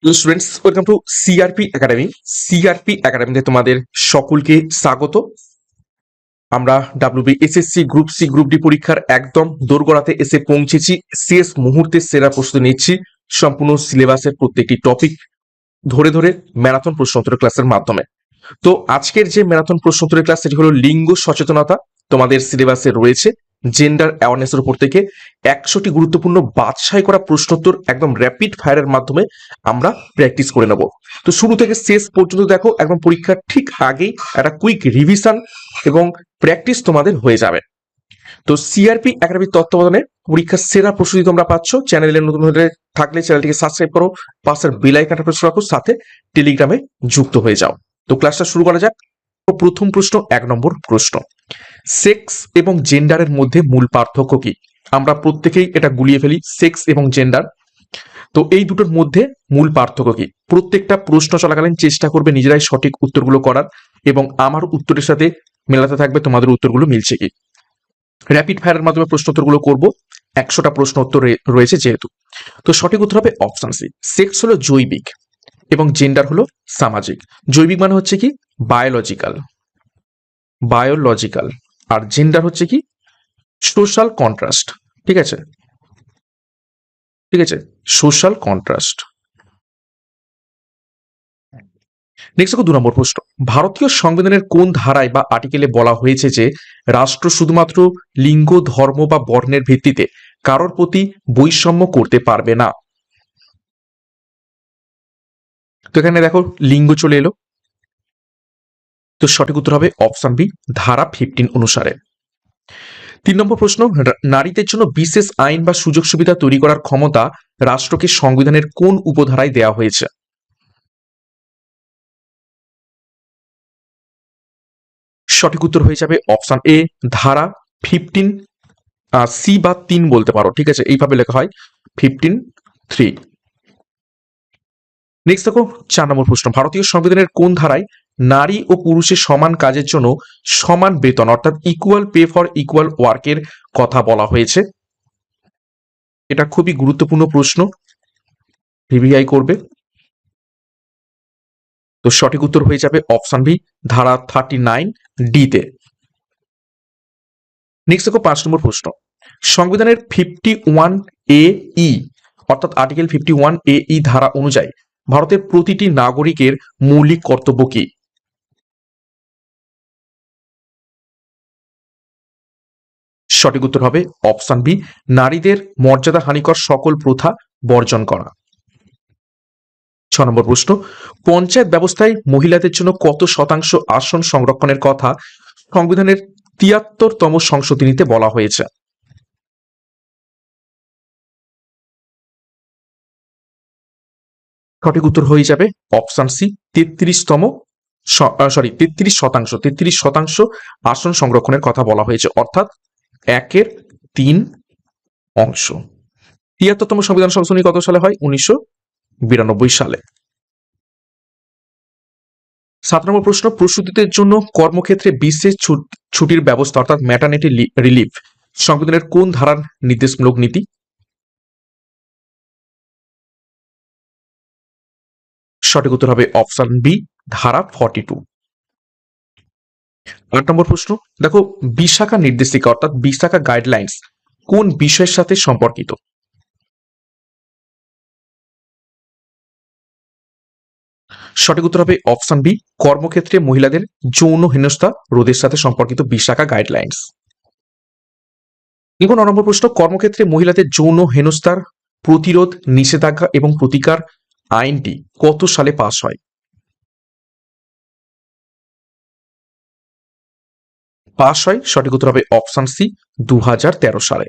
Students, welcome to CRP academy. CRP একাডেমিতে তোমাদের সকলকে স্বাগত। আমরা WB SSC group C group D পরীক্ষার একদম দোরগোড়াতে এসে পৌঁছেছি। শেষ মুহূর্তে সেরা প্রস্তুতি নিচ্ছি সম্পূর্ণ সিলেবাসের প্রত্যেকটি টপিক ধরে ধরে ম্যারাথন প্রশ্নোত্তর ক্লাসের মাধ্যমে। তো আজকের যে ম্যারাথন প্রশ্নোত্তরের ক্লাস সেটি হলো লিঙ্গ সচেতনতা। তোমাদের সিলেবাসে রয়েছে জেন্ডার অ্যাওয়ারনেসের উপর থেকে 100টি গুরুত্বপূর্ণ বাছাই করা প্রশ্নোত্তর একদম র্যাপিড ফায়ারের মাধ্যমে আমরা প্র্যাকটিস করে নেব। তো শুরু থেকে শেষ পর্যন্ত দেখো, একদম পরীক্ষার ঠিক আগেই একটা কুইক রিভিশন এবং প্র্যাকটিস তোমাদের হয়ে যাবে। তো সিআরপি একাডেমির তত্ত্বাবধানে পরীক্ষার সেরা প্রস্তুতি তোমরা পাচ্ছ। চ্যানেলে নতুন হয়ে থাকলে চ্যানেলটিকে সাবস্ক্রাইব করো, পাশের বেল আইকনটা প্রেস রাখো, সাথে টেলিগ্রামে যুক্ত হয়ে যাও। তো ক্লাসটা শুরু করা যাক। প্রথম প্রশ্ন, 1 নম্বর প্রশ্ন, সেক্স এবং জেন্ডারের মধ্যে মূল পার্থক্য কি? আমরা প্রত্যেকেই এটা গুলিয়ে ফেলি, সেক্স এবং জেন্ডার। তো এই দুটোর মধ্যে মূল পার্থক্য কি? প্রত্যেকটা প্রশ্ন চলাকালীন চেষ্টা করবে নিজেরাই সঠিক উত্তরগুলো করার, এবং আমার উত্তরের সাথে মেলাতে থাকবে তোমাদের উত্তরগুলো মিলছে কি। র্যাপিড ফায়ারের মাধ্যমে প্রশ্ন উত্তরগুলো করবো। 100টা প্রশ্ন উত্তর রয়েছে যেহেতু। তো সঠিক উত্তর হবে অপশন সি। সেক্স হলো জৈবিক এবং জেন্ডার হলো সামাজিক। জৈবিক মানে হচ্ছে কি বায়োলজিক্যাল, আর জেন্ডার হচ্ছে কি সোশ্যাল কন্ট্রাস্ট। ঠিক আছে, সোশ্যাল কন্ট্রাস্ট। নেক্সট দেখো 2 নম্বর প্রশ্ন, ভারতীয় সংবিধানের কোন ধারায় বা আর্টিকেলে বলা হয়েছে যে রাষ্ট্র শুধুমাত্র লিঙ্গ, ধর্ম বা বর্ণের ভিত্তিতে কারোর প্রতি বৈষম্য করতে পারবে না? তো এখানে দেখো লিঙ্গ চলে এলো, তো সঠিক উত্তর হবে অপশন বি, ধারা 15 অনুসারে। 3 নম্বর প্রশ্ন, নারীদের জন্য বিশেষ আইন বা সুযোগ সুবিধা তৈরি করার ক্ষমতা রাষ্ট্রকে সংবিধানের কোন উপধারায় দেওয়া হয়েছে? সঠিক উত্তর হয়ে যাবে অপশন এ, ধারা 15 সি বা 3 বলতে পারো। ঠিক আছে, এইভাবে লেখা হয় 15(3). নেক্সট দেখো 4 নম্বর প্রশ্ন, ভারতীয় সংবিধানের কোন ধারায় নারী ও পুরুষের সমান কাজের জন্য সমান বেতন অর্থাৎ ইকুয়াল পে ফর ইকুয়াল ওয়ার্কের কথা বলা হয়েছে? এটা খুবই গুরুত্বপূর্ণ প্রশ্ন, ভিভিআই করবে। তো সঠিক উত্তর হয়ে যাবে অপশন বি, ধারা 39(D) তে। নেক্সট দেখো 5 নম্বর প্রশ্ন, সংবিধানের 51(a)(e) অর্থাৎ আর্টিকেল 51(a)(e) ধারা অনুযায়ী ভারতের প্রতিটি নাগরিকের মৌলিক কর্তব্য কি? সঠিক উত্তর হবে অপশন বি, নারীদের মর্যাদা হানিকর সকল প্রথা বর্জন করা। 6 নম্বর প্রশ্ন, পঞ্চায়েত ব্যবস্থায় মহিলাদের জন্য কত শতাংশ আসন সংরক্ষণের কথা সংবিধানের 73তম সংশোধনীতে বলা হয়েছে? সঠিক উত্তর হয়ে যাবে অপশন সি, 33% আসন সংরক্ষণের কথা বলা হয়েছে, অর্থাৎ 1/3 অংশ। 73তম সংবিধান সংশোধনী কত সালে হয়? 1992 সালে। 7 নম্বর প্রশ্ন, প্রসূতিদের জন্য কর্মক্ষেত্রে বিশেষ ছুটির ব্যবস্থা অর্থাৎ ম্যাটারনিটি রিলিফ সংবিধানের কোন ধারার নির্দেশমূলক নীতি? সঠিক উত্তর হবে অপশন বি, ধারা 42। 8 নম্বর প্রশ্ন, দেখো বিশাখা নির্দেশিকা অর্থাৎ বিশাখা গাইডলাইন্স কোন বিষয়ের সাথে সম্পর্কিত? সঠিক উত্তর হবে অপশন বি, কর্মক্ষেত্রে মহিলাদের যৌন হেনস্থা রোধের সাথে সম্পর্কিত বিশাখা গাইডলাইন্স। দেখুন 9 নম্বর প্রশ্ন, কর্মক্ষেত্রে মহিলাদের যৌন হেনস্থার প্রতিরোধ, নিষেধাজ্ঞা এবং প্রতিকার আইনটি কত সালে পাস হয়? সঠিক উত্তর হবে অপশন সি, 2013 সালে।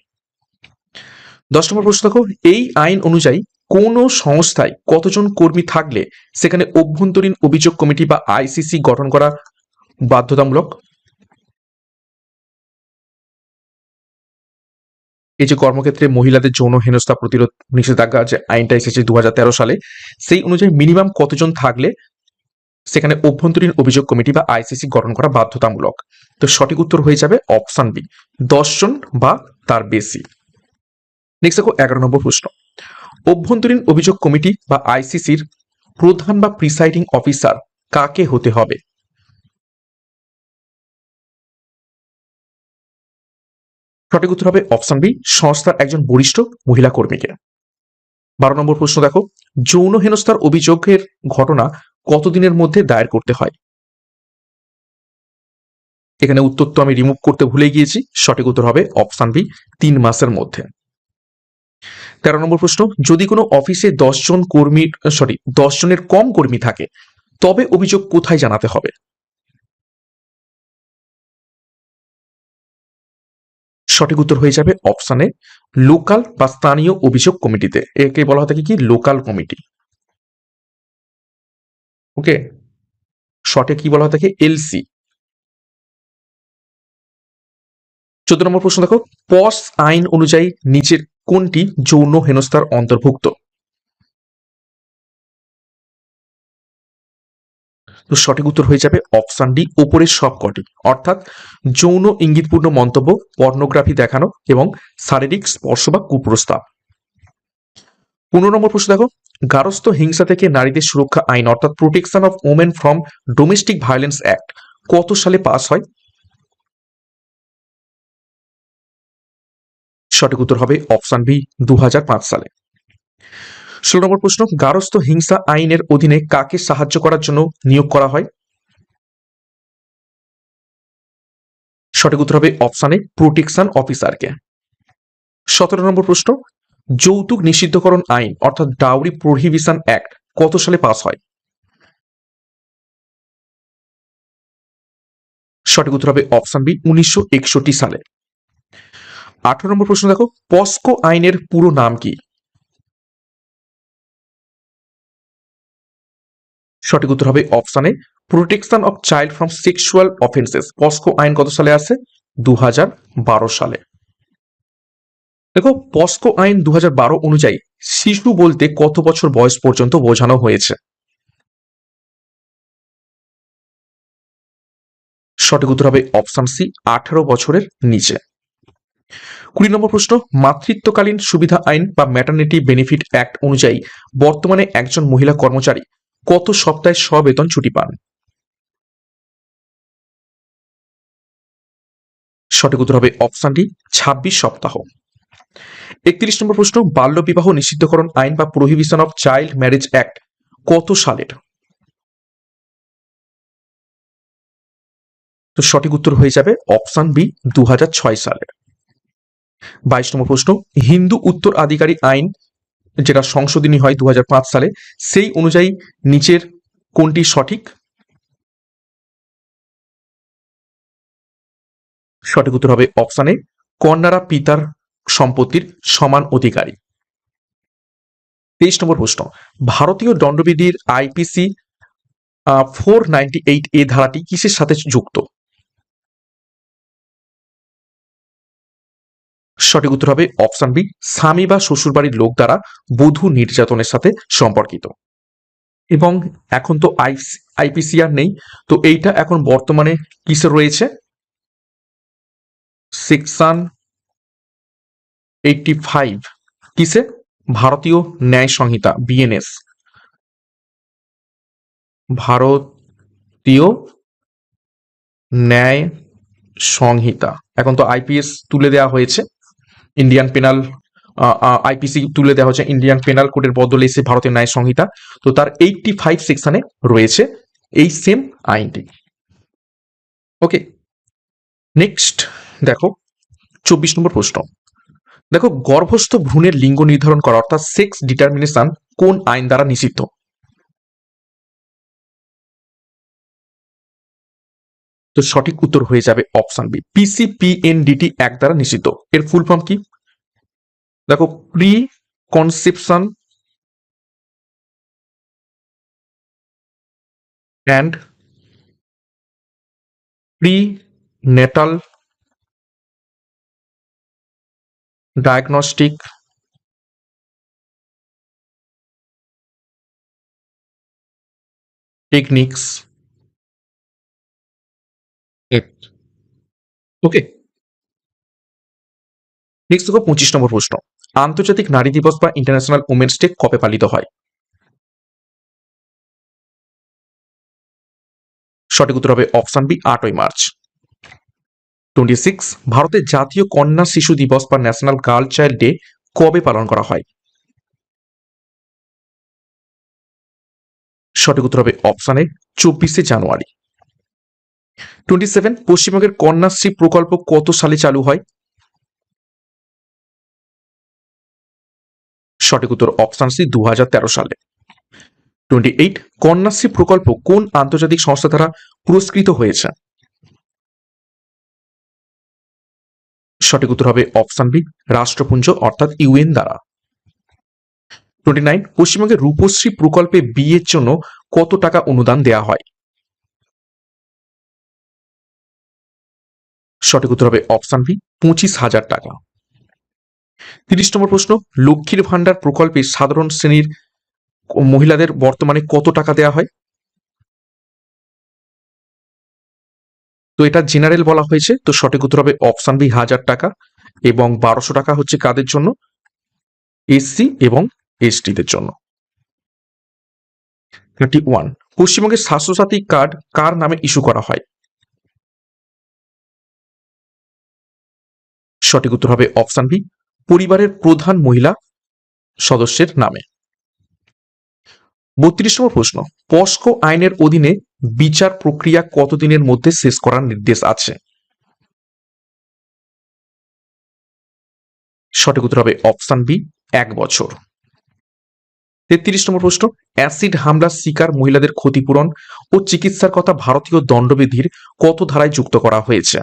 10 নম্বর প্রশ্ন দেখো, এই আইন অনুযায়ী কোন সংস্থায় কতজন কর্মী থাকলে সেখানে অভ্যন্তরীণ অভিযোগ কমিটি বা আইসিসি গঠন করা বাধ্যতামূলক? এই যে কর্মক্ষেত্রে মহিলাদের যৌন হেনস্থা প্রতিরোধ নিষেধাজ্ঞা যে আইনটা এসেছে 2013 সালে, সেই অনুযায়ী মিনিমাম কতজন থাকলে সেখানে অভ্যন্তরীণ অভিযোগ কমিটি বা আইসিসি গঠন করা বাধ্যতামূলক? তো সঠিক উত্তর হয়ে যাবে অপশন বি, 10 জন বা তার বেশি। নেক্সট দেখো 11 নম্বর প্রশ্ন, অভ্যন্তরীণ অভিযোগ কমিটি বা আইসিসির প্রধান বা প্রিসাইডিং অফিসার কাকে হতে হবে? সঠিক উত্তর হবে অপশন বি, সংস্থার একজন বরিষ্ঠ মহিলা কর্মীকে। 12 নম্বর প্রশ্ন দেখো, যৌন হেনস্থার অভিযোগের ঘটনা কতদিনের মধ্যে দায়ের করতে হয়? এখানে উত্তর তো আমি রিমুভ করতে ভুলে গিয়েছি, সঠিক উত্তর হবে অপশন বি, 3 মাসের মধ্যে। 13 নম্বর প্রশ্ন, যদি কোনো অফিসে 10 জনের কম কর্মী থাকে তবে অভিযোগ কোথায় জানাতে হবে? সঠিক উত্তর হয়ে যাবে অপশানে লোকাল বা স্থানীয় অভিযোগ কমিটিতে। একে বলা হয় থাকে কি লোকাল কমিটি। ওকে, শর্টে কি বলা হয় থাকে এলসি। 14 নম্বর প্রশ্ন দেখো, পস আইন অনুযায়ী নিচের কোনটি যৌন হেনস্থার অন্তর্ভুক্ত? তো সঠিক উত্তর হয়ে যাবে অপশন ডি, উপরের সবকটি, অর্থাৎ যৌন ইঙ্গিতপূর্ণ মন্তব্য, পর্নোগ্রাফি দেখানো এবং শারীরিক স্পর্শ বা কুপ্রস্তাব। 15 নম্বর প্রশ্ন দেখো, গার্হস্থ্য হিংসা থেকে নারীদের সুরক্ষা আইন অর্থাৎ protection of women from domestic violence act কত সালে পাস হয়? সঠিক উত্তর হবে অপশন বি, 2005 সালে। 16 নম্বর প্রশ্ন, গার্হস্থ্য হিংসা আইনের অধীনে কাকে সাহায্য করার জন্য নিয়োগ করা হয়? সঠিক উত্তর হবে অপশানে প্রোটেকশন অফিসারকে। 17 নম্বর প্রশ্ন, যৌতুক নিষিদ্ধকরণ আইন অর্থাৎ ডাউরি প্রোহিবিশন অ্যাক্ট কত সালে পাস হয়? সঠিক উত্তর হবে অপশন বি, 1961 সালে। 18 নম্বর প্রশ্ন দেখো, পস্কো আইনের পুরো নাম কি? সঠিক উত্তর হবে অপশানে protection of child from sexual offences. POCSO আইন কত সালে আসে? 2012 সালে। দেখো, পস্কো আইন 2012 অনুযায়ী শিশু বলতে কত বছর বয়স পর্যন্ত বোঝানো হয়েছে? সঠিক উত্তর হবে অপশন সি, 18 বছরের নিচে। 20 নম্বর প্রশ্ন, মাতৃত্বকালীন সুবিধা আইন বা ম্যাটারনিটি বেনিফিট অ্যাক্ট অনুযায়ী বর্তমানে একজন মহিলা কর্মচারী কত সপ্তাহে সবেতন ছুটি পান? সঠিক উত্তর হবে অপশন ডি, 26 সপ্তাহ। 31 নম্বর প্রশ্ন, বাল্যবিবাহ নিষিদ্ধকরণ আইন বা prohibition of child marriage act কত সালের? তো সঠিক উত্তর হয়ে যাবে অপশন বি, 2006 সালের। 22 নম্বর প্রশ্ন, হিন্দু উত্তরাধিকারী আইন যেটা সংশোধনী হয় 2005 সালে, সেই অনুযায়ী নিচের কোনটি সঠিক? সঠিক উত্তর হবে অপশানে কন্যারা পিতার সম্পত্তির সমান অধিকারী। 23 নম্বর প্রশ্ন, ভারতীয় দণ্ডবিধির আইপিসি 498 ধারাটি কিসের সাথে যুক্ত? সঠিক উত্তর হবে অপশন বি, স্বামী বা শ্বশুরবাড়ির লোক দ্বারা বধূ নির্যাতনের সাথে সম্পর্কিত। এবং এখন তো আইপিসি আর নেই, তো এইটা এখন বর্তমানে কিসে রয়েছে? সেকশন 85 কিসে? ভারতীয় ন্যায় সংহিতা, বিএনএস, ভারতীয় ন্যায় সংহিতা। এখন তো আইপিএস তুলে দেওয়া হয়েছে, ইন্ডিয়ান পেনাল আইপিসি তুলে দেওয়া হচ্ছে, ইন্ডিয়ান পেনাল কোডের বদলে এসে ভারতীয় ন্যায় সংহিতা। তো তার 85 সেকশনে রয়েছে এই সেম আইনটি। ওকে, নেক্সট দেখো 24 নম্বর প্রশ্ন, দেখো গর্ভস্থ ভ্রূণের লিঙ্গ নির্ধারণ করা অর্থাৎ সেক্স ডিটারমিনেশন কোন আইন দ্বারা নিষিদ্ধ? তো সঠিক উত্তর হয়ে যাবে অপশন বি, পিসিপিএনডিটি অ্যাক্ট দ্বারা নিষিদ্ধ। এর ফুল ফর্ম কি? দেখো, pre conception and pre Natal diagnostic techniques act. Okay, next দেখো 25 নম্বর প্রশ্ন, আন্তর্জাতিক নারী দিবস বা ইন্টারন্যাশনাল উমেন্স ডে কবে পালিত হয়? সঠিক উত্তর হবে অপশন বি 8ই মার্চ। 26, ভারতের জাতীয় কন্যা শিশু দিবস বা ন্যাশনাল গার্ল চাইল্ড ডে কবে পালন করা হয়? সঠিক উত্তর হবে অপশন এ 24শে জানুয়ারি। 27, পশ্চিমবঙ্গের কন্যাশ্রী প্রকল্প কত সালে চালু হয়? সঠিক উত্তর অপশন সি 2013 সালে। 28, কন্যাশ্রী প্রকল্প কোন আন্তর্জাতিক সংস্থা দ্বারা পুরস্কৃত হয়েছে? সঠিক উত্তর হবে অপশন বি রাষ্ট্রপুঞ্জ অর্থাৎ ইউএন দ্বারা। 29, পশ্চিমবঙ্গের রূপশ্রী প্রকল্পে বিয়ের জন্য কত টাকা অনুদান দেওয়া হয়? সঠিক উত্তর হবে অপশন বি 25,000 টাকা। 30 নম্বর প্রশ্ন, লক্ষ্মীর ভান্ডার প্রকল্পে সাধারণ শ্রেণীর মহিলাদের বর্তমানে কত টাকা দেওয়া হয়? তো এটা জেনারেল বলা হয়েছে, তো সঠিক উত্তর হবে অপশন বি 1000 টাকা, এবং 1200 টাকা হচ্ছে কাদের জন্য? এসসি এবং এসটিদের জন্য। 31, পশ্চিমবঙ্গের স্বাস্থ্যসাথী কার্ড কার নামে ইস্যু করা হয়? সঠিক উত্তর হবে অপশন বি পরিবারের প্রধান মহিলা সদস্যের নামে। 32 নম্বর প্রশ্ন, পস্কো আইনের অধীনে বিচার প্রক্রিয়া কতদিনের মধ্যে শেষ করার নির্দেশ আছে? সঠিক উত্তর হবে অপশন বি 1 বছর। 33 নম্বর প্রশ্ন, অ্যাসিড হামলার শিকার মহিলাদের ক্ষতিপূরণ ও চিকিৎসার কথা ভারতীয় দণ্ডবিধির কত ধারায় যুক্ত করা হয়েছে?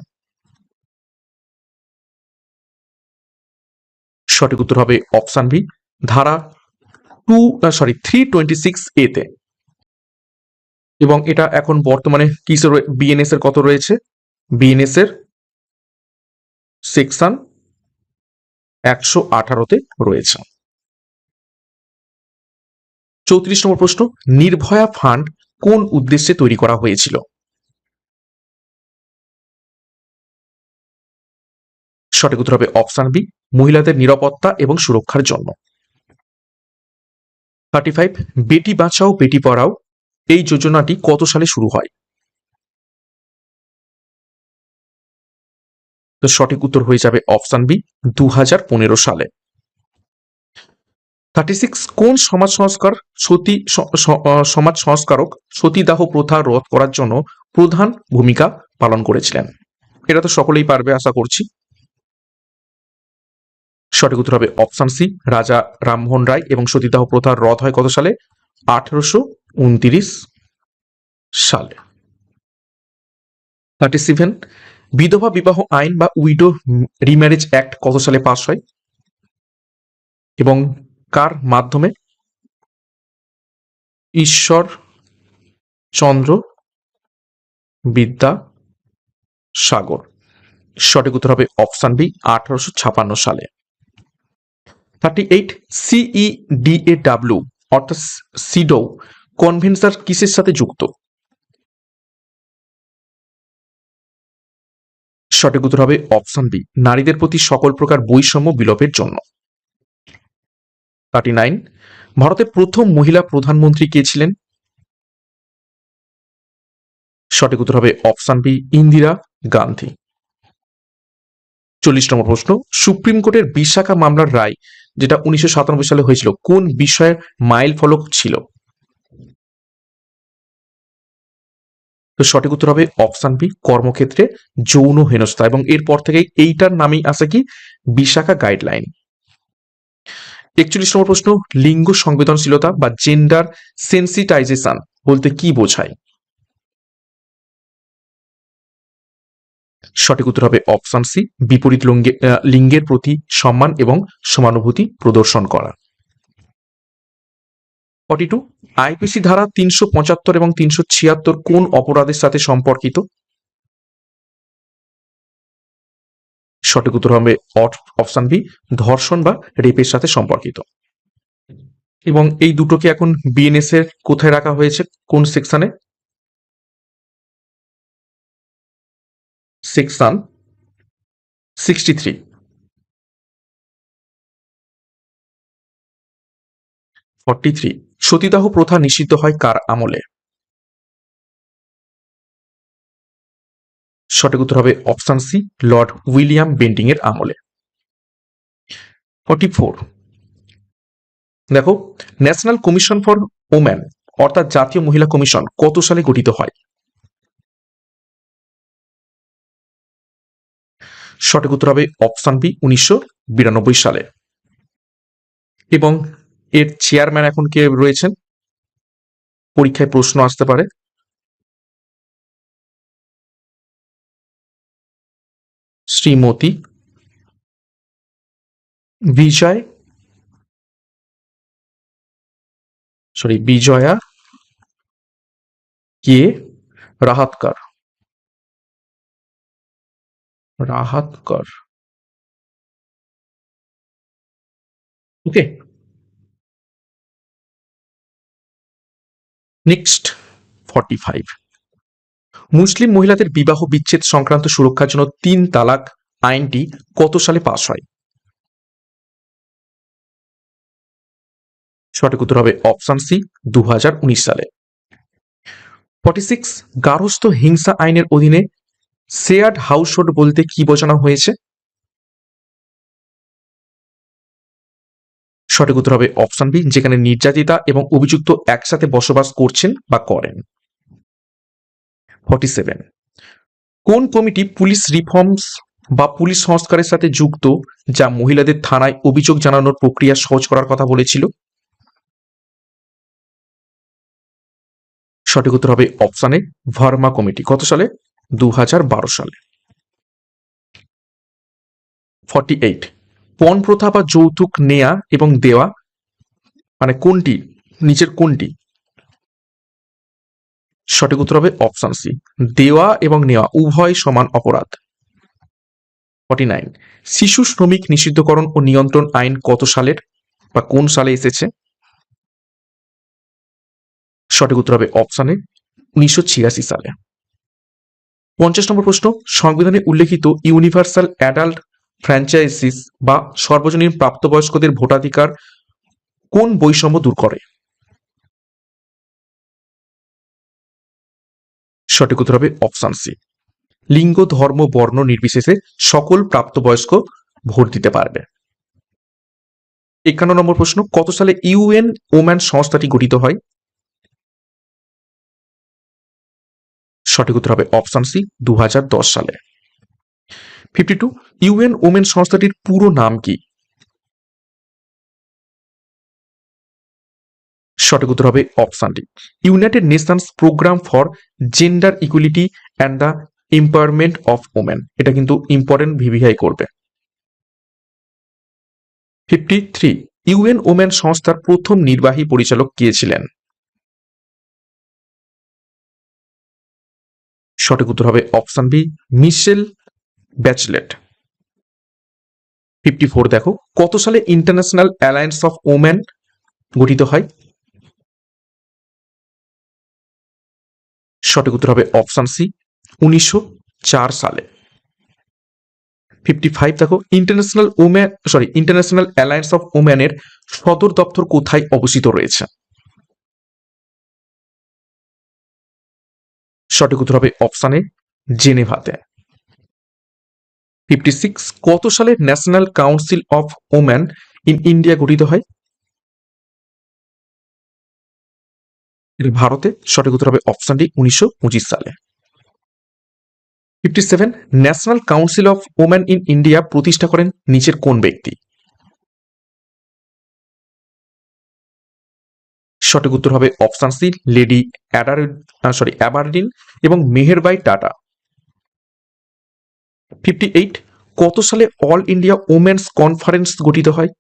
সঠিক উত্তর হবে অপশন বি ধারা 326 এ তে। এবং এটা এখন বর্তমানে কিসের বিএনএস এর কত রয়েছে? বিএনএস এর সেকশন 118 তে রয়েছে। 34 নম্বর প্রশ্ন, নির্ভয়া ফান্ড কোন উদ্দেশ্যে তৈরি করা হয়েছিল? সঠিক উত্তর হবে অপশন বি মহিলাদের নিরাপত্তা এবং সুরক্ষার জন্য। 35, বেটি বাঁচাও বেটি পড়াও এই যোজনাটি কত সালে শুরু হয়? তো সঠিক উত্তর হয়ে যাবে অপশন বি 2015 সালে। 36, কোন সমাজ সংস্কার সমাজ সংস্কারক সতীদাহ প্রথা রোধ করার জন্য প্রধান ভূমিকা পালন করেছিলেন? এটা তো সকলেই পারবে আশা করছি। সঠিক উত্তর হবে অপশন সি রাজা রামমোহন রায়, এবং সতীদাহ প্রথা রদ হয় কত সালে? 1829 সালে। 37, বিধবা বিবাহ আইন বা উইডো রিম্যারেজ অ্যাক্ট কত সালে পাস হয় এবং কার মাধ্যমে? ঈশ্বর চন্দ্র বিদ্যাসাগর। সঠিক উত্তর হবে অপশন বি 1856 সালে। 38, সিইডিএডব্লিউ অর্থাৎ সিডো কনভেনশন কিসের সাথে যুক্ত? সঠিক উত্তর হবে অপশন বি নারীদের প্রতি সকল প্রকার বৈষম্য বিলোপের জন্য। 39, ভারতের প্রথম মহিলা প্রধানমন্ত্রী কে ছিলেন? সঠিক উত্তর হবে অপশন বি ইন্দিরা গান্ধী। 40 নম্বর প্রশ্ন, সুপ্রিম কোর্টের বিশাখা মামলার রায় যেটা 1997 সালে হয়েছিল কোন বিষয়ের মাইল ফলক ছিল? তো সঠিক উত্তর হবে অপশন বি কর্মক্ষেত্রে যৌন হেনস্থা, এবং এরপর থেকে এইটার নামেই আসে কি বিশাখা গাইডলাইন। 41 নম্বর প্রশ্ন, লিঙ্গ সংবেদনশীলতা বা জেন্ডার সেন্সিটাইজেশন বলতে কি বোঝায়? সঠিক উত্তর হবে অপশন সি বিপরীত লিঙ্গের প্রতি সম্মান এবং সমানুভূতি প্রদর্শন করা। 42, আইপিসি ধারা 375 এবং 376 কোন অপরাধের সাথে সম্পর্কিত? সঠিক উত্তর হবে অপশন বি ধর্ষণ বা রেপের সাথে সম্পর্কিত। এবং এই দুটোকে এখন বিএনএস এর কোথায় রাখা হয়েছে, কোন সেকশনে? সেকশন 63। 43, সতীদাহ প্রথা নিষিদ্ধ হয় কার আমলে? সঠিক উত্তর হবে option C, Lord William Bentinck এর আমলে। 44 দেখো, ন্যাশনাল কমিশন ফর ওম্যান অর্থাৎ জাতীয় মহিলা কমিশন কত সালে গঠিত হয়? সঠিক উত্তর হবে অপশন বি, 1992 সালে। এবং এর চেয়ারম্যান এখন কে রয়েছেন? পরীক্ষায় প্রশ্ন আসতে পারে। শ্রীমতী বিজয়া কে রাহাতকর। ওকে, নেক্সট 45, মুসলিম মহিলাদের বিবাহ বিচ্ছেদ সংক্রান্ত সুরক্ষার জন্য 3 তালাক আইনটি কত সালে পাস হয়? সঠিক উত্তর হবে অপশন সি, 2019 সালে। 46, গার্হস্থ্য হিংসা আইনের অধীনে শেয়ার্ড হাউসহোল্ড বলতে কি বোঝানো হয়েছে? সঠিক উত্তর হবে অপশন বি, যেখানে নির্যাতিতা এবং অভিযুক্ত একসাথে বসবাস করছেন বা করেন। 47, কোন কমিটি পুলিশ রিফর্মস বা পুলিশ সংস্কারের সাথে যুক্ত, যা মহিলাদের থানায় অভিযোগ জানানোর প্রক্রিয়া সহজ করার কথা বলেছিল? সঠিক উত্তর হবে অপশন এ, ভার্মা কমিটি। কত সালে? 2012 সালে। 48, পণ প্রথা বা যৌতুক নেয়া এবং দেওয়া মানে কোনটি, নিচের কোনটি? সঠিক উত্তর হবে অপশন সি, দেওয়া এবং নেওয়া উভয় সমান অপরাধ। 49, শিশু শ্রমিক নিষিদ্ধকরণ ও নিয়ন্ত্রণ আইন কত সালের বা কোন সালে এসেছে? সঠিক উত্তর হবে অপশন এ, 1986 সালে। 50 নম্বর প্রশ্ন, সংবিধানে উল্লেখিত ইউনিভার্সাল অ্যাডাল্ট ফ্র্যাঞ্চাইজিস বা সর্বজনীন প্রাপ্তবয়স্কদের ভোটাধিকার কোন বৈষম্য দূর করে? সঠিক উত্তর হবে অপশন সি, লিঙ্গ ধর্ম বর্ণ নির্বিশেষে সকল প্রাপ্তবয়স্ক ভোট দিতে পারবে। 51 নম্বর প্রশ্ন, কত সালে ইউএন ওম্যান সংস্থাটি গঠিত হয়? সঠিক উত্তর হবে অপশন সি, 2010 সালে। 52, ইউএন ওমেন সংস্থাটির পুরো নাম কি? সঠিক উত্তর হবে option D, United Nations programme for gender equality and the empowerment of women. এটা কিন্তু ইম্পর্টেন্ট, ভিভিআই করবে। 53, ইউএন ওমেন সংস্থার প্রথম নির্বাহী পরিচালক কে ছিলেন? সঠিক উত্তর হবে অপশন বি, মিশেল ব্যাচলেট। 54 দেখো, কত সালে ইন্টারন্যাশনাল অ্যালায়েন্স অফ ওমেন গঠিত হয়? সঠিক উত্তর হবে অপশন সি, 1904 সালে। 55 দেখো, ইন্টারন্যাশনাল অ্যালায়েন্স অফ ওমেনের সদর দপ্তর কোথায় অবস্থিত রয়েছে? সঠিক উত্তর হবে অপশন এ, জেনেভাতে। 56, কত সালে national council of women in India গঠিত হয়? এটা ভারতে। সঠিক উত্তর হবে অপশন ডি, 1925 সালে। 57, national council of women in India প্রতিষ্ঠা করেন নিচের কোন ব্যক্তি? সঠিক উত্তর হবে অপশন সি, লেডি অ্যাবারডিন এবং মেহেরবাই টাটা। 58, কত সালে অল ইন্ডিয়া ওমেন্স কনফারেন্স গঠিত হয়?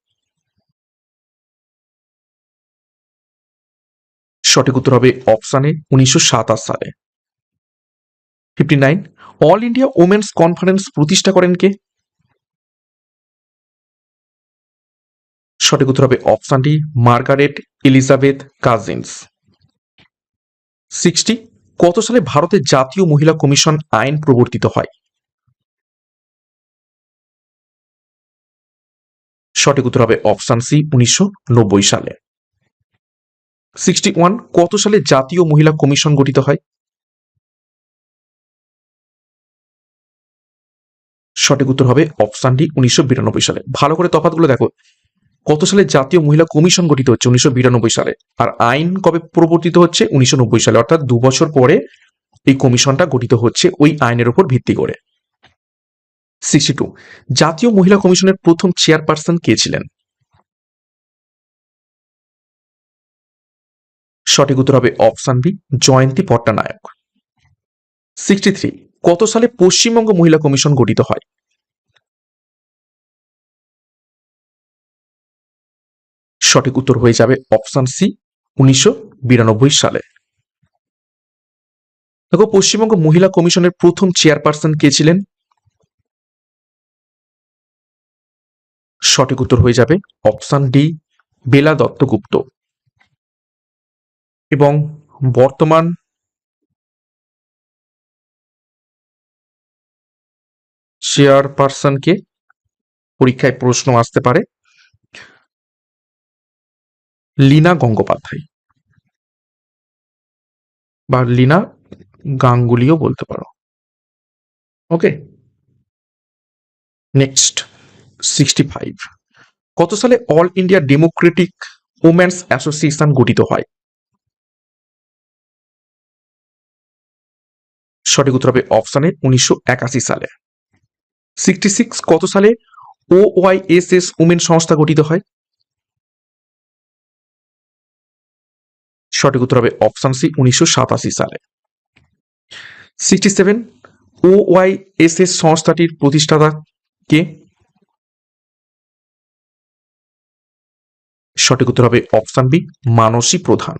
সঠিক উত্তর হবে অপশন এ, 1927 সালে। 59, অল ইন্ডিয়া ওমেন্স কনফারেন্স প্রতিষ্ঠা করেন কে? সঠিক উত্তর হবে option D, Margaret Elizabeth Cousins. 60, কত সালে ভারতের জাতীয় মহিলা কমিশন আইন প্রবর্তিত হয়? সঠিক উত্তর হবে অপশন সি, 1990 সালে। 61, কত সালে জাতীয় মহিলা কমিশন গঠিত হয়? সঠিক উত্তর হবে অপশন ডি 1992 সালে। ভালো করে তফাৎগুলো দেখো, কত সালে জাতীয় মহিলা কমিশন গঠিত হচ্ছে? 1992 সালে। আর আইন কবে প্রবর্তিত হচ্ছে? 1990 সালে, অর্থাৎ 2 বছর পরে এই কমিশনটা গঠিত হচ্ছে ওই আইনের উপর ভিত্তি করে। 62, জাতীয় মহিলা কমিশনের প্রথম চেয়ারপারসন কে ছিলেন? সঠিক উত্তর হবে অপশন বি, জয়ন্তী পট্টনায়ক। 63, কত সালে পশ্চিমবঙ্গ মহিলা কমিশন গঠিত হয়? সঠিক উত্তর হয়ে যাবে অপশন সি, 1992 সালে। দেখো, পশ্চিমবঙ্গ মহিলা কমিশনের প্রথম চেয়ারপারসন কে ছিলেন? সঠিক উত্তর হয়ে যাবে অপশন ডি, বেলা দত্তগুপ্ত। এবং বর্তমান চেয়ারপারসনকে, পরীক্ষায় প্রশ্ন আসতে পারে, লীনা গঙ্গোপাধ্যায় বা লীনা গাঙ্গুলিও বলতে পারো। ওকে, নেক্সট 65, কত সালে all India Democratic women's association গঠিত হয়? সঠিক উত্তর হবে অপশনে 1981 সালে। 66, কত সালে OYSS উমেন সংস্থা গঠিত হয়? সঠিক উত্তর হবে অপশন সি, 1987 সালে। 67, OYSS সংস্থাটির প্রতিষ্ঠাতা কে? সঠিক উত্তর হবে অপশন বি, মানসী প্রধান।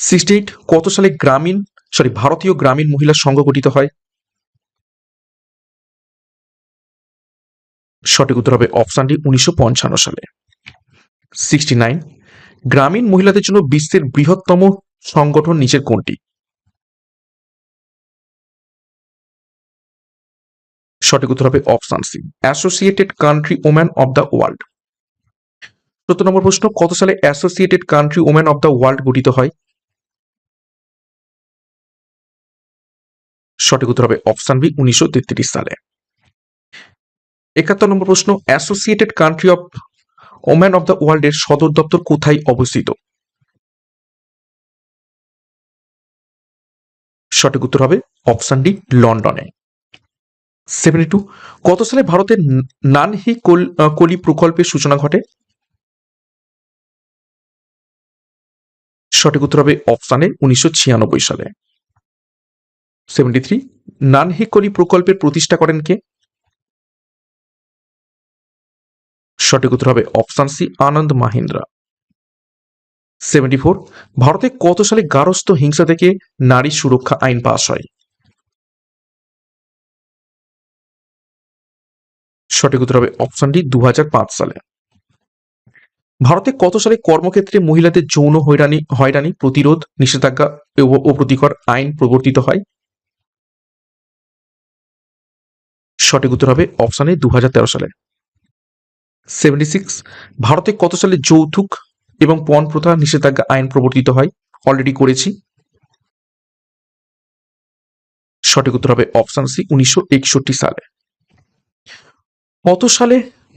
68, কত সালে ভারতীয় গ্রামীণ মহিলা সংঘ গঠিত হয়? সঠিক উত্তর হবে অপশন ডি, 1955 সালে। 69, গ্রামীণ মহিলাদের জন্য বিশ্বের বৃহত্তম সংগঠন নিচের কোনটি? সঠিক উত্তর হবে option C, associated country woman of the world. ৭০ number প্রশ্ন, কত সালে associated country woman of the world গঠিত হয়? সঠিক উত্তর হবে অপশন বি, 1933 সালে। ৭১ নম্বর প্রশ্ন, associated country of woman of the world এর সদর দপ্তর কোথায় অবস্থিত? সঠিক উত্তর হবে অপশন ডি, লন্ডনে। 72, কত সালে ভারতের নানহি কলি প্রকল্পের সূচনা ঘটে? সঠিক উত্তর হবে অপশনে 1996 সালে। 73, নানহি কলি প্রকল্পের প্রতিষ্ঠা করেন কে? সঠিক উত্তর হবে অপশন সি, আনন্দ মাহিন্দ্রা। 74, ভারতে কত সালে গার্হস্থ্য হিংসা থেকে নারী সুরক্ষা আইন পাস হয়? সঠিক উত্তর হবে অপশন ডি, 2005 সালে। ভারতে কত সালে কর্মক্ষেত্রে মহিলাদের যৌন হয়রানি প্রতিরোধ নিষেধাজ্ঞা ও প্রতিকার আইন প্রবর্তিত হয়? সঠিক উত্তর হবে অপশনে 2013 সালে। 76, ভারতে কত সালে যৌতুক এবং পণ প্রথা নিষেধাজ্ঞা আইন প্রবর্তিত হয়? অলরেডি করেছি। সঠিক উত্তর হবে অপশন সি, 1961 সালে। কত সালে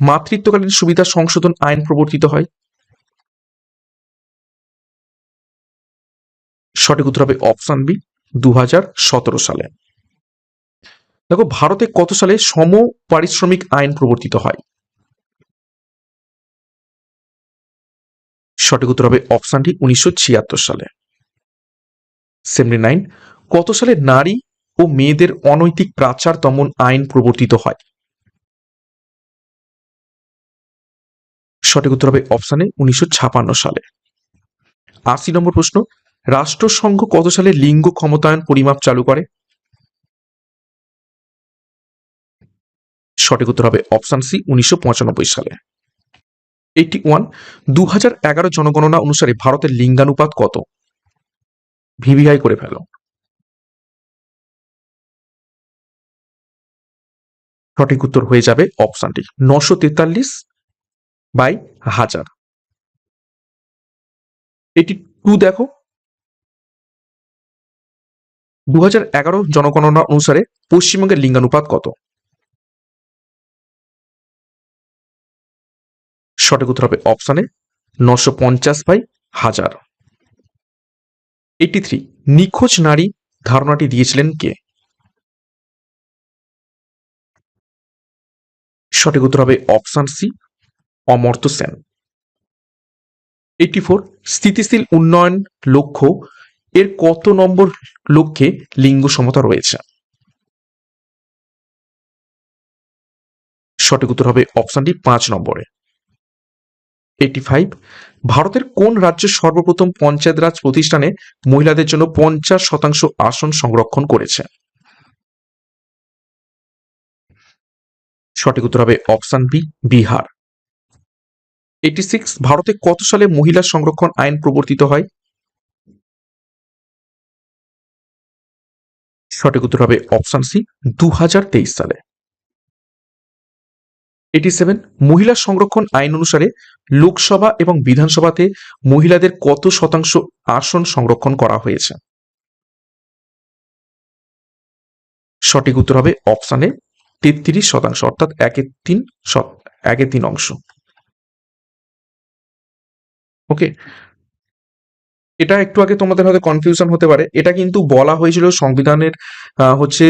মাতৃত্বকালীন সুবিধা সংশোধন আইন প্রবর্তিত হয়? সঠিক উত্তর হবে অপশন বি, 2017 সালে। দেখো, ভারতে কত সালে সম পারিশ্রমিক আইন প্রবর্তিত হয়? সঠিক উত্তর হবে অপশন ডি, 1976 সালে। 79, কত সালে নারী ও মেয়েদের অনৈতিক পাচার দমন আইন প্রবর্তিত হয়? সঠিক উত্তর হবে অপশনে 1956 সালে। 80 নম্বর প্রশ্ন, রাষ্ট্রসংঘ কত সালে লিঙ্গ ক্ষমতায়ন পরিমাপ চালু করে? সঠিক উত্তর হবে অপশন সি, 1995 সালে। 81, 2011 জনগণনা অনুসারে ভারতের লিঙ্গানুপাত কত? ভিভিআই করে ফেলো। সঠিক উত্তর হয়ে যাবে অপশনটি 943/1000। 82, দেখো, 2011 জনগণনা অনুসারে পশ্চিমবঙ্গের লিঙ্গানুপাত কত? সঠিক উত্তর হবে অপশানে 950/1000। 83 নিখোঁজ নারী ধারণাটি দিয়েছিলেন কে? সঠিক উত্তর হবে অপশান সি, অমর্ত্য সেন। 84 স্থিতিশীল উন্নয়ন লক্ষ্য এর কত নম্বর লক্ষ্যে লিঙ্গ সমতা রয়েছে? সঠিক উত্তর হবে অপশান ডি, 5 নম্বরে। 85 ভারতের কোন রাজ্য সর্বপ্রথম পঞ্চায়েত রাজ প্রতিষ্ঠানে মহিলাদের জন্য 50% আসন সংরক্ষণ করেছে? সঠিক উত্তর হবে অপশান বি, বিহার। 86 ভারতে কত সালে মহিলা সংরক্ষণ আইন প্রবর্তিত হয়? সঠিক উত্তর হবে অপশান সি, 2023 সালে। 87 মহিলা সংরক্ষণ আইন অনুসারে লোকসভা এবং বিধানসভাতে মহিলাদের কত শতাংশ আসন সংরক্ষণ করা হয়েছে? সঠিক উত্তর হবে অপশানে 33%, অর্থাৎ 1/3 অংশ। ওকে, এটা একটু আগে তোমাদের হয়তো কনফিউশন হতে পারে, এটা কিন্তু বলা হয়েছিল সংবিধানের হচ্ছে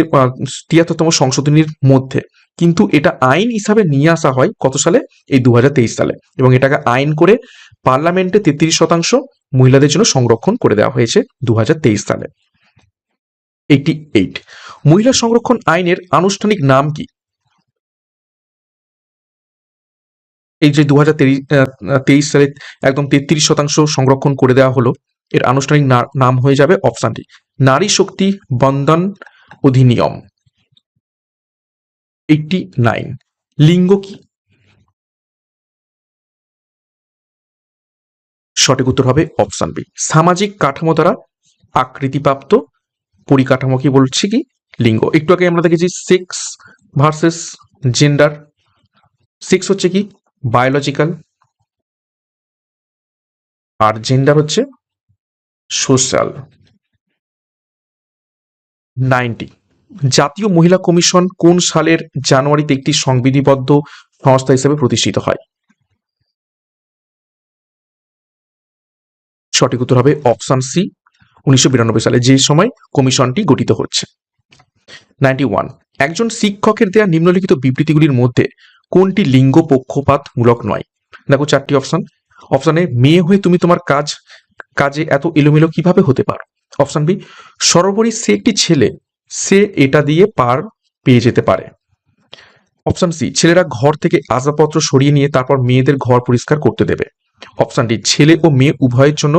73তম সংশোধনীর মধ্যে, কিন্তু এটা আইন হিসাবে নিয়ে আসা হয় কত সালে? এই 2023 সালে, এবং এটাকে আইন করে পার্লামেন্টে 33% মহিলাদের জন্য সংরক্ষণ করে দেওয়া হয়েছে 2023 সালে। 88 মহিলা সংরক্ষণ আইনের আনুষ্ঠানিক নাম কি? এই যে 2023 সালে একদম 33% সংরক্ষণ করে দেওয়া হলো, এর আনুষ্ঠানিক নাম হয়ে যাবে অপশানটি নারী শক্তি বন্ধন অধিনিয়ম। 89 লিঙ্গ কি? সঠিক উত্তর হবে অপশান বি, সামাজিক কাঠামো দ্বারা আকৃতিপ্রাপ্ত পরিকাঠামো কি বলছি কি? লিঙ্গ। একটু আগে আমরা দেখেছি সেক্স ভার্সেস জেন্ডার। সেক্স হচ্ছে কি? বায়োলজিক্যাল, আর জেন্ডার হচ্ছে সোশ্যাল। 90 জাতীয় মহিলা কমিশন কোন সালের জানুয়ারিতে একটি সংবিধিবদ্ধ সংস্থা হিসেবে প্রতিষ্ঠিত হয়? সঠিক উত্তর হবে অপশান সি, 1992 সালে, যে সময় কমিশনটি গঠিত হচ্ছে। 91 একজন শিক্ষকের দেয়া নিম্নলিখিত বিবৃতিগুলির মধ্যে কোনটি লিঙ্গ পক্ষপাতমূলক নয়? দেখো 4টি অপশন। অপশন এ, মেয়ে হয়ে তুমি তোমার কাজে এত এলোমেলো কিভাবে হতে পারো? অপশন বি, সর্বোপরি সে একটি ছেলে, সে এটা দিয়ে পার পেয়ে যেতে পারে। অপশন সি, ছেলেরা ঘর থেকে আসবাবপত্র সরিয়ে নিয়ে তারপর মেয়েদের ঘর পরিষ্কার করতে দেবে। অপশন ডি, ছেলে ও মেয়ে উভয়ের জন্য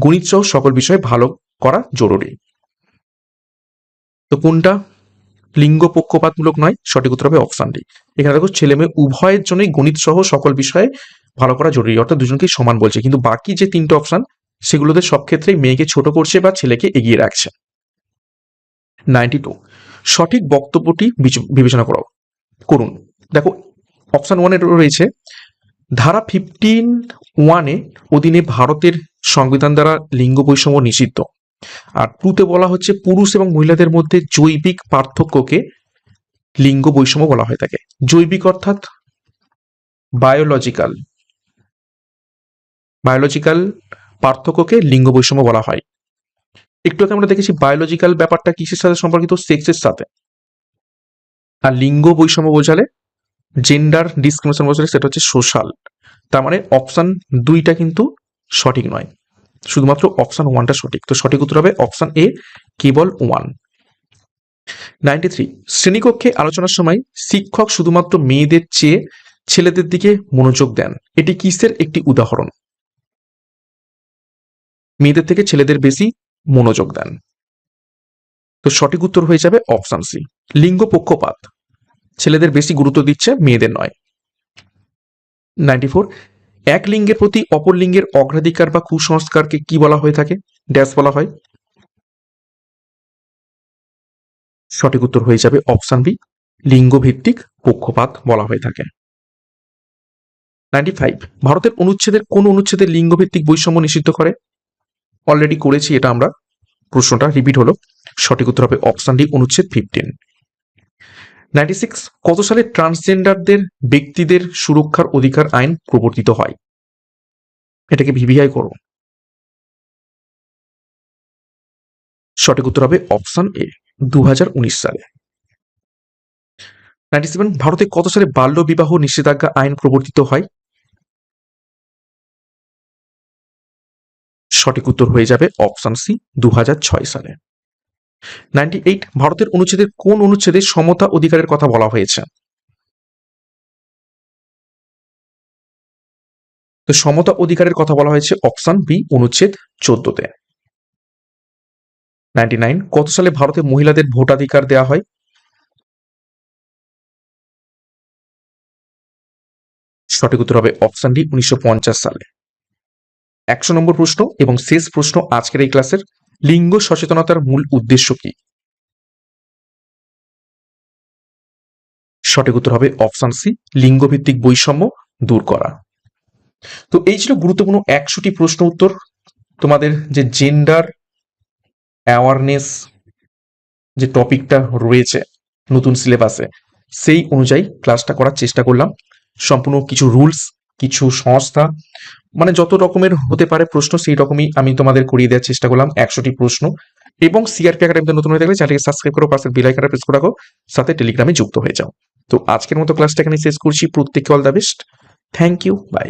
গণিত সহ সকল বিষয়ে ভালো করা জরুরি। তো কোনটা লিঙ্গ পক্ষপাতমূলক নয়? সঠিক উত্তর হবে অপশন ডি। এখানে দেখো ছেলে মেয়ে উভয়ের জন্যই গণিত সহ সকল বিষয়ে ভালো করা জরুরি, অর্থাৎ দুজনকেই সমান বলছে, কিন্তু বাকি যে 3টে অপশন সেগুলোতে সব ক্ষেত্রেই মেয়েকে ছোট করছে বা ছেলেকে এগিয়ে রাখছে। 92 সঠিক বক্তব্যটি বিবেচনা করুন। দেখো অপশন 1 এ রয়েছে ধারা 15(1) অধীনে ভারতের সংবিধান দ্বারা লিঙ্গ বৈষম্য নিষিদ্ধ, আর 2তে বলা হচ্ছে পুরুষ এবং মহিলাদের মধ্যে জৈবিক পার্থক্যকে লিঙ্গ বৈষম্য বলা হয়ে থাকে। জৈবিক অর্থাৎ বায়োলজিক্যাল পার্থক্যকে লিঙ্গ বৈষম্য বলা হয়। একটু আগে আমরা দেখেছি বায়োলজিক্যাল ব্যাপারটা কিসের সাথে সম্পর্কিত? সেক্সের সাথে। আর লিঙ্গ বৈষম্য বোঝালে, জেন্ডার ডিসক্রিমিনেশন বোঝালে সেটা হচ্ছে সোশ্যাল। তার মানে অপশন 2টা কিন্তু সঠিক নয়, শুধুমাত্র অপশন 1টা সঠিক। তো সঠিক উত্তর হবে অপশন এ, কেবল 1। 93 শ্রেণীকক্ষে আলোচনার সময় শিক্ষক শুধুমাত্র মেয়েদের চেয়ে ছেলেদের দিকে মনোযোগ দেন, এটি কিসের একটি উদাহরণ? মেয়েদের থেকে ছেলেদের বেশি মনোযোগ দেন। তো সঠিক উত্তর হয়ে যাবে অপশন সি, লিঙ্গ পক্ষপাত, ছেলেদের বেশি গুরুত্ব দিচ্ছে, মেয়েদের নয়। 94 এক লিঙ্গের প্রতি অপর লিঙ্গের অগ্রাধিকার বা কুসংস্কারকে কি বলা হয়ে থাকে? ড্যাশ বলা হয়। সঠিক উত্তর হয়ে যাবে অপশন বি, লিঙ্গভিত্তিক পক্ষপাত বলা হয়ে থাকে। 95 ভারতের অনুচ্ছেদের কোন অনুচ্ছেদের লিঙ্গভিত্তিক বৈষম্য নিষিদ্ধ করে? অলরেডি করেছি এটা আমরা, প্রশ্নটা রিপিট হলো। সঠিক উত্তর হবে অপশন ডি, অনুচ্ছেদ 15। 96 কত সালে ট্রান্সজেন্ডারদের ব্যক্তিদের সুরক্ষার অধিকার আইন প্রবর্তিত হয়? এটাকে ভিভিআই করো। সঠিক উত্তর হবে অপশন এ 2019 সালে। 97 ভারতে কত সালে বাল্য বিবাহ নিষেধাজ্ঞা আইন প্রবর্তিত হয়? সঠিক উত্তর হয়ে যাবে অপশন সি 2006 সালে। 98 ভারতের অনুচ্ছেদের কোন অনুচ্ছেদে সমতা অধিকারের কথা বলা হয়েছে? তো সমতা অধিকারের কথা বলা হয়েছে অপশন বি অনুচ্ছেদ 14-তে। 99 কত সালে ভারতে মহিলাদের ভোটাধিকার দেওয়া হয়? সঠিক উত্তর হবে অপশন ডি 1950 সালে। 100 নম্বর প্রশ্ন এবং শেষ প্রশ্ন আজকের এই ক্লাসের, লিঙ্গ সচেতনতার মূল উদ্দেশ্য কি? সঠিক উত্তর হবে অপশন সি লিঙ্গভিত্তিক বৈষম্য দূর করা। তো এই ছিল গুরুত্বপূর্ণ 100টি প্রশ্ন উত্তর। তোমাদের যে জেন্ডার অ্যাওয়ারনেস যে টপিকটা রয়েছে নতুন সিলেবাসে, সেই অনুযায়ী ক্লাসটা করার চেষ্টা করলাম। সম্পূর্ণ কিছু রুলস, কিছু সংস্থা, মানে যত রকমের হতে পারে প্রশ্ন সেই রকমই আমি তোমাদের করিয়ে দেওয়ার চেষ্টা করলাম 100টি প্রশ্ন। এবং সিআরপি একাডেমিতে নতুন হয়ে থাকলে চ্যানেলকে সাবস্ক্রাইব করো, পাশের বেল আইকনটা প্রেস করে রাখো, সাথে টেলিগ্রামে যুক্ত হয়ে যাও। তো আজকের মতো ক্লাসটা এখানে শেষ করছি। প্রত্যেককে all the best. Thank you, by.